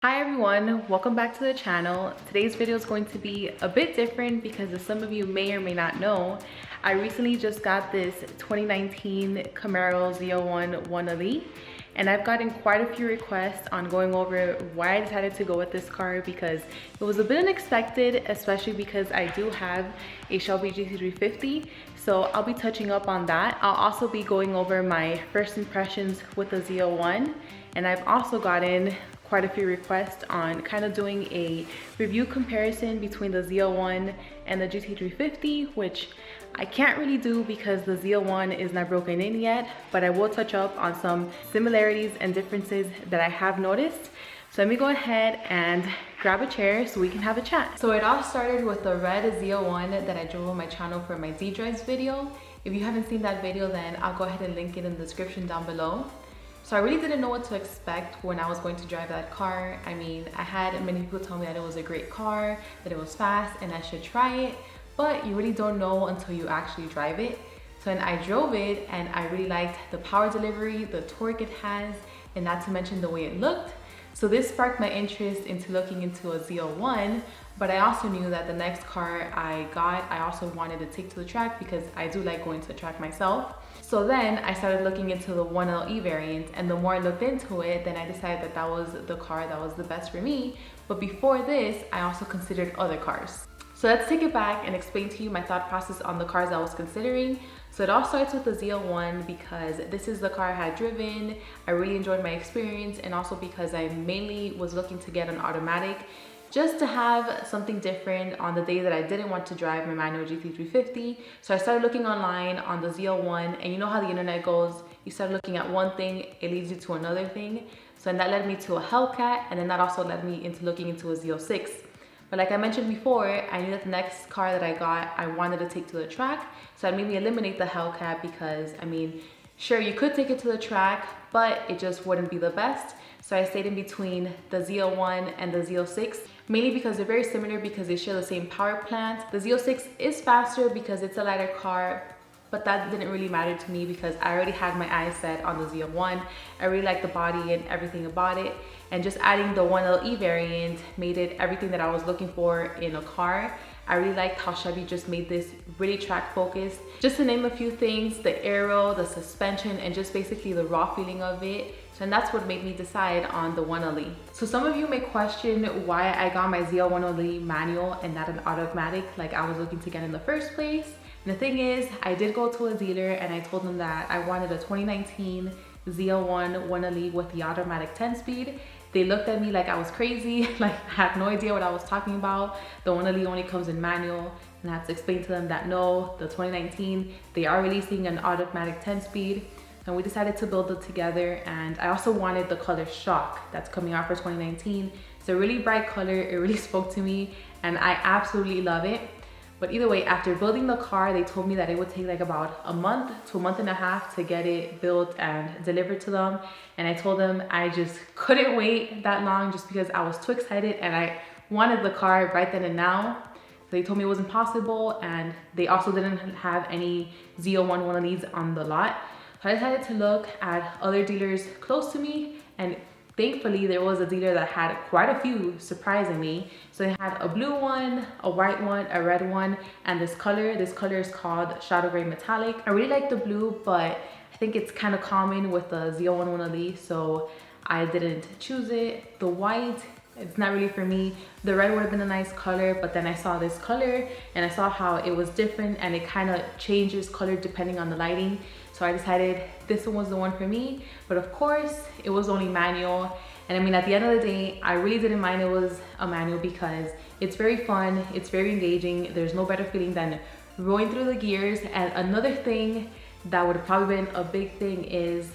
Hi everyone, welcome back to the channel. Today's video is going to be a bit different because as some of you may or may not know, I recently just got this 2019 Camaro ZL1 1 Elite, and I've gotten quite a few requests on going over why I decided to go with this car because it was a bit unexpected, especially because I do have a Shelby GT350. So I'll be touching up on that. I'll also be going over my first impressions with the ZL1, and I've also gotten quite a few requests on kind of doing a review comparison between the ZL1 and the GT350, which I can't really do because the ZL1 is not broken in yet, but I will touch up on some similarities and differences that I have noticed. So let me go ahead and grab a chair so we can have a chat. So it all started with the red ZL1 that I drove on my channel for my D-Drives video. If you haven't seen that video, then I'll go ahead and link it in the description down below. So I really didn't know what to expect when I was going to drive that car. I mean, I had many people tell me that it was a great car, that it was fast, and I should try it, but you really don't know until you actually drive it. So then I drove it and I really liked the power delivery, the torque it has, and not to mention the way it looked. So this sparked my interest into looking into a ZL1, but I also knew that the next car I got, I also wanted to take to the track because I do like going to the track myself. So then I started looking into the 1LE variant, and the more I looked into it, then I decided that that was the car that was the best for me. But before this, I also considered other cars. So let's take it back and explain to you my thought process on the cars I was considering. So it all starts with the ZL1 because this is the car I had driven. I really enjoyed my experience, and also because I mainly was looking to get an automatic just to have something different on the day that I didn't want to drive my manual GT350. So I started looking online on the ZL1, and you know how the internet goes. You start looking at one thing, it leads you to another thing. So that led me to a Hellcat, and then that also led me into looking into a Z06. But like I mentioned before, I knew that the next car that I got, I wanted to take to the track. So that made me eliminate the Hellcat because, I mean, sure, you could take it to the track, but it just wouldn't be the best. So I stayed in between the ZL1 and the Z06, mainly because they're very similar because they share the same power plant. The Z06 is faster because it's a lighter car, but that didn't really matter to me because I already had my eyes set on the ZL1. I really liked the body and everything about it. And just adding the 1LE variant made it everything that I was looking for in a car. I really liked how Chevy just made this really track focused. Just to name a few things, the aero, the suspension, and just basically the raw feeling of it. And that's what made me decide on the 1LE. So some of you may question why I got my ZL1LE manual and not an automatic like I was looking to get in the first place. And the thing is, I did go to a dealer and I told them that I wanted a 2019 ZL1 1LE with the automatic 10-speed. They looked at me like I was crazy, like I had no idea what I was talking about. The 1LE only comes in manual, and I had to explain to them that no, the 2019, they are releasing an automatic 10-speed. And we decided to build it together, and I also wanted the color Shock that's coming out for 2019. It's a really bright color, it really spoke to me, and I absolutely love it. But either way, after building the car, they told me that it would take like about a month to a month and a half to get it built and delivered to them. And I told them I just couldn't wait that long just because I was too excited and I wanted the car right then and now. So they told me it was impossible, and they also didn't have any ZL1 one of these on the lot. So I decided to look at other dealers close to me, and thankfully there was a dealer that had quite a few, surprisingly. So they had a blue one, a white one, a red one, and this color. This color is called Shadow Gray Metallic. I really like the blue, but I think it's kind of common with the ZL1 1LE, so I didn't choose it. The white, it's not really for me. The red would have been a nice color, but then I saw this color and I saw how it was different and it kind of changes color depending on the lighting. So I decided this one was the one for me, but of course it was only manual. And I mean, at the end of the day, I really didn't mind it was a manual because it's very fun, it's very engaging. There's no better feeling than rolling through the gears. And another thing that would have probably been a big thing is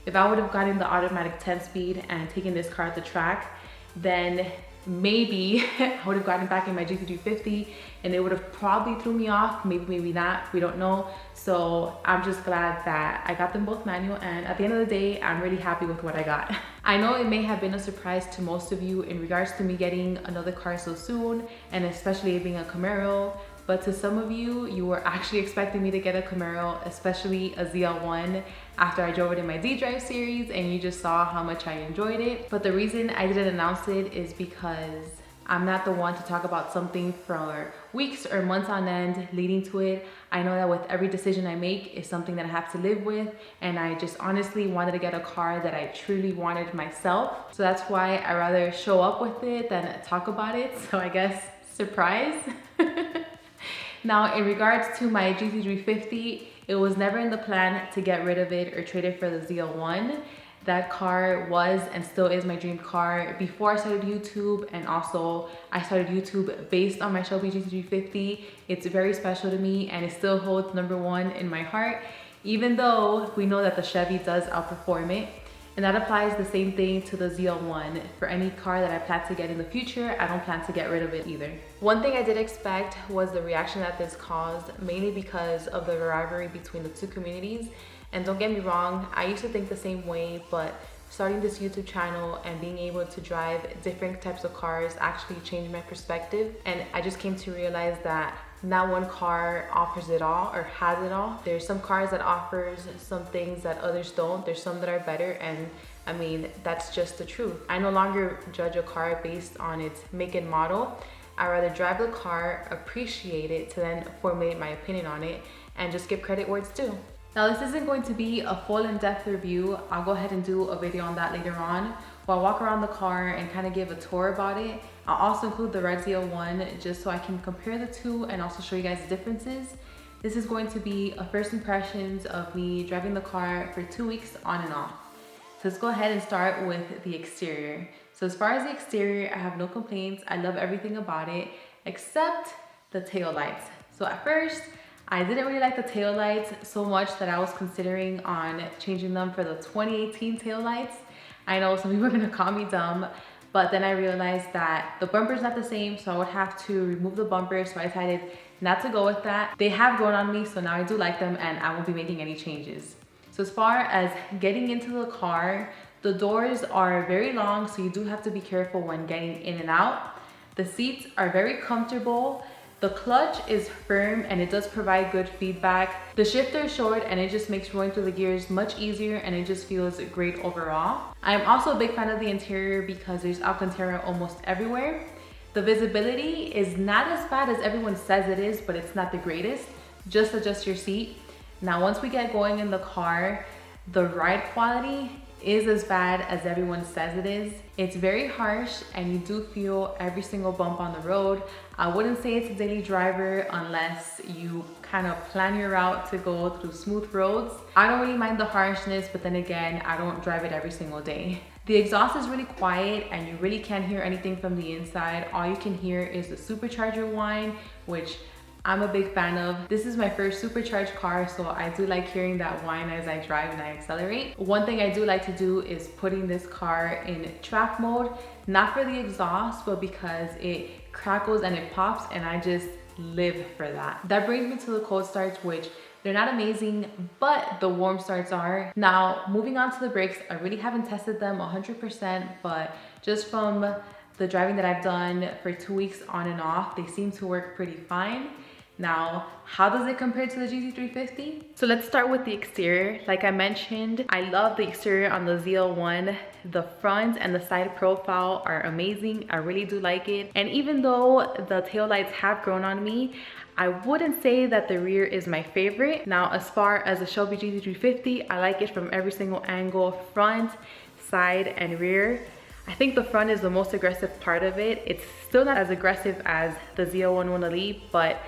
if I would have gotten the automatic 10-speed and taken this car at the track, then maybe I would have gotten back in my GT350 and it would have probably threw me off, maybe not, we don't know. So I'm just glad that I got them both manual, and at the end of the day, I'm really happy with what I got. I know it may have been a surprise to most of you in regards to me getting another car so soon, and especially it being a Camaro, but to some of you, you were actually expecting me to get a Camaro, especially a ZL1. after I drove it in my D-Drive series, and you just saw how much I enjoyed it. But the reason I didn't announce it is because I'm not the one to talk about something for weeks or months on end leading to it. I know that with every decision I make is something that I have to live with, and I just honestly wanted to get a car that I truly wanted myself. So that's why I rather show up with it than talk about it. So I guess surprise. Now, in regards to my GT350, it was never in the plan to get rid of it or trade it for the ZL1. That car was and still is my dream car before I started YouTube, and also I started YouTube based on my Shelby GT350. It's very special to me and it still holds #1 in my heart, even though we know that the Chevy does outperform it. And that applies the same thing to the ZL1. For any car that I plan to get in the future, I don't plan to get rid of it either. One thing I did expect was the reaction that this caused, mainly because of the rivalry between the two communities. And don't get me wrong, I used to think the same way, but starting this YouTube channel and being able to drive different types of cars actually changed my perspective. And I just came to realize that not one car offers it all or has it all. There's some cars that offers some things that others don't. There's some that are better, and I mean, that's just the truth. I no longer judge a car based on its make and model. I rather drive the car, appreciate it, to then formulate my opinion on it and just give credit where it's due. Now, this isn't going to be a full in-depth review. I'll go ahead and do a video on that later on. While I walk around the car and kind of give a tour about it, I'll also include the red ZL1 just so I can compare the two and also show you guys the differences. This is going to be a first impressions of me driving the car for 2 weeks on and off. So let's go ahead and start with the exterior. So as far as the exterior, I have no complaints. I love everything about it except the tail lights. So at first, I didn't really like the taillights so much that I was considering on changing them for the 2018 taillights. I know some people are gonna call me dumb, but then I realized that the bumper's not the same, so I would have to remove the bumper, so I decided not to go with that. They have grown on me, so now I do like them and I won't be making any changes. So as far as getting into the car, the doors are very long, so you do have to be careful when getting in and out. The seats are very comfortable. The clutch is firm and it does provide good feedback. The shifter is short and it just makes rolling through the gears much easier, and it just feels great overall. I am also a big fan of the interior because there's Alcantara almost everywhere. The visibility is not as bad as everyone says it is, but it's not the greatest. Just adjust your seat. Now, once we get going in the car, the ride quality is as bad as everyone says it is. It's very harsh and you do feel every single bump on the road. I wouldn't say it's a daily driver unless you kind of plan your route to go through smooth roads. I don't really mind the harshness, but then again, I don't drive it every single day. The exhaust is really quiet and you really can't hear anything from the inside. All you can hear is the supercharger whine, which I'm a big fan of. This is my first supercharged car, so I do like hearing that whine as I drive and I accelerate. One thing I do like to do is putting this car in track mode, not for the exhaust, but because it crackles and it pops, and I just live for that. That brings me to the cold starts, which they're not amazing, but the warm starts are. Now, moving on to the brakes, I really haven't tested them 100%, but just from the driving that I've done for 2 weeks on and off, they seem to work pretty fine. Now, how does it compare to the GT350? So let's start with the exterior. Like I mentioned, I love the exterior on the ZL1. The front and the side profile are amazing. I really do like it. And even though the taillights have grown on me, I wouldn't say that the rear is my favorite. Now, as far as the Shelby GT350, I like it from every single angle, front, side, and rear. I think the front is the most aggressive part of it. It's still not as aggressive as the ZL1 Elite, but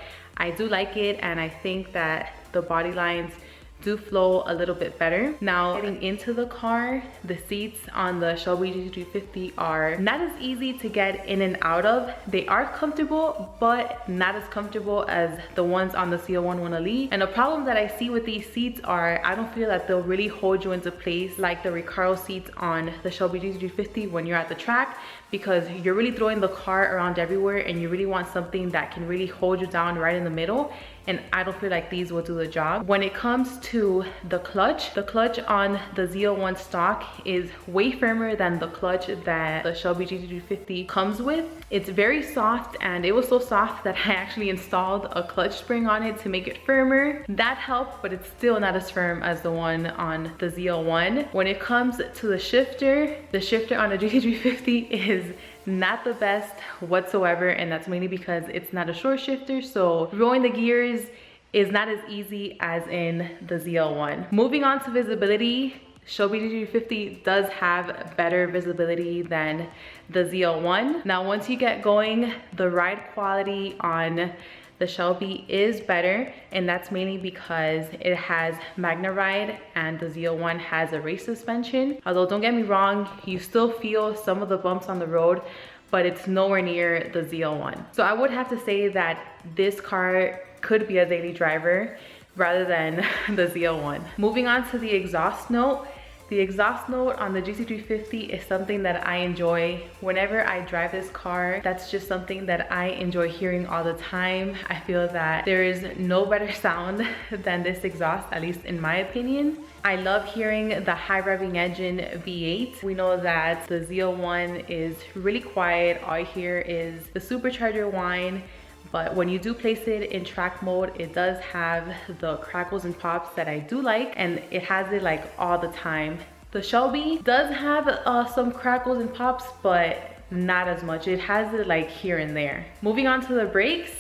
I do like it, and I think that the body lines do flow a little bit better. Now, getting into the car, the seats on the Shelby GT350 are not as easy to get in and out of. They are comfortable, but not as comfortable as the ones on the ZL1 Elite. And the problem that I see with these seats are I don't feel that they'll really hold you into place like the Recaro seats on the Shelby GT350 when you're at the track, because you're really throwing the car around everywhere and you really want something that can really hold you down right in the middle. and I don't feel like these will do the job. When it comes to the clutch on the Z01 stock is way firmer than the clutch that the Shelby GT350 comes with. It's very soft, and it was so soft that I actually installed a clutch spring on it to make it firmer. That helped, but it's still not as firm as the one on the Z01. When it comes to the shifter on the GT350 is not the best whatsoever, and that's mainly because it's not a short shifter, so rolling the gears is not as easy as in the ZL1. Moving on to visibility, Shelby GT350 does have better visibility than the ZL1. Now once you get going, the ride quality on the Shelby is better, and that's mainly because it has Magna Ride and the ZL1 has a race suspension. Although don't get me wrong, you still feel some of the bumps on the road, but it's nowhere near the ZL1. So I would have to say that this car could be a daily driver rather than the ZL1. Moving on to the exhaust note. The exhaust note on the GT350 is something that I enjoy. Whenever I drive this car, that's just something that I enjoy hearing all the time. I feel that there is no better sound than this exhaust, at least in my opinion. I love hearing the high revving engine V8. We know that the ZL1 is really quiet. All I hear is the supercharger whine. But when you do place it in track mode, it does have the crackles and pops that I do like, and it has it like all the time. The Shelby does have some crackles and pops, but not as much. It has it like here and there. Moving on to the brakes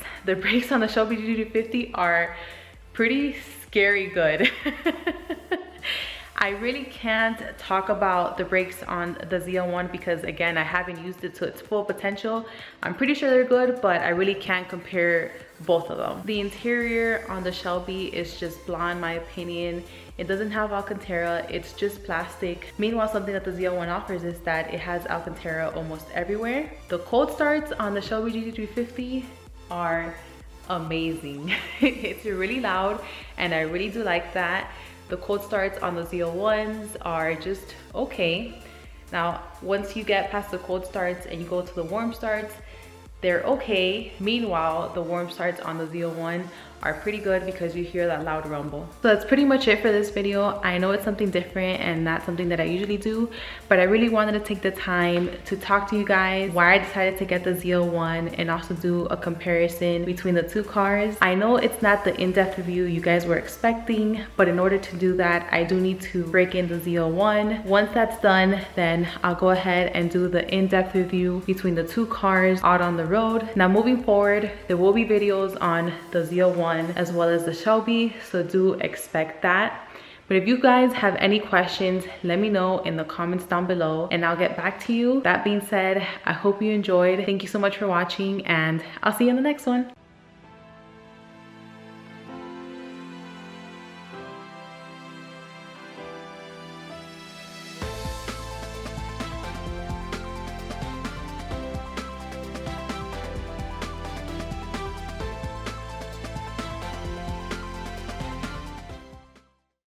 on the Shelby GT350 are pretty scary good. I really can't talk about the brakes on the ZL1 because again, I haven't used it to its full potential. I'm pretty sure they're good, but I really can't compare both of them. The interior on the Shelby is just blah in my opinion. It doesn't have Alcantara, it's just plastic. Meanwhile, something that the ZL1 offers is that it has Alcantara almost everywhere. The cold starts on the Shelby GT350 are amazing. It's really loud, and I really do like that. The cold starts on the ZL1s are just okay. Now, once you get past the cold starts and you go to the warm starts, they're okay. Meanwhile, the warm starts on the ZL1 are pretty good because you hear that loud rumble. So that's pretty much it for this video. I know it's something different and not something that I usually do, but I really wanted to take the time to talk to you guys why I decided to get the ZL1 and also do a comparison between the two cars. I know it's not the in-depth review you guys were expecting, but in order to do that, I do need to break in the ZL1. Once that's done, then I'll go ahead and do the in-depth review between the two cars out on the road. Now moving forward, there will be videos on the ZL1 as well as the Shelby, so do expect that. But if you guys have any questions, let me know in the comments down below and I'll get back to you. That being said, I hope you enjoyed. Thank you so much for watching, and I'll see you in the next one.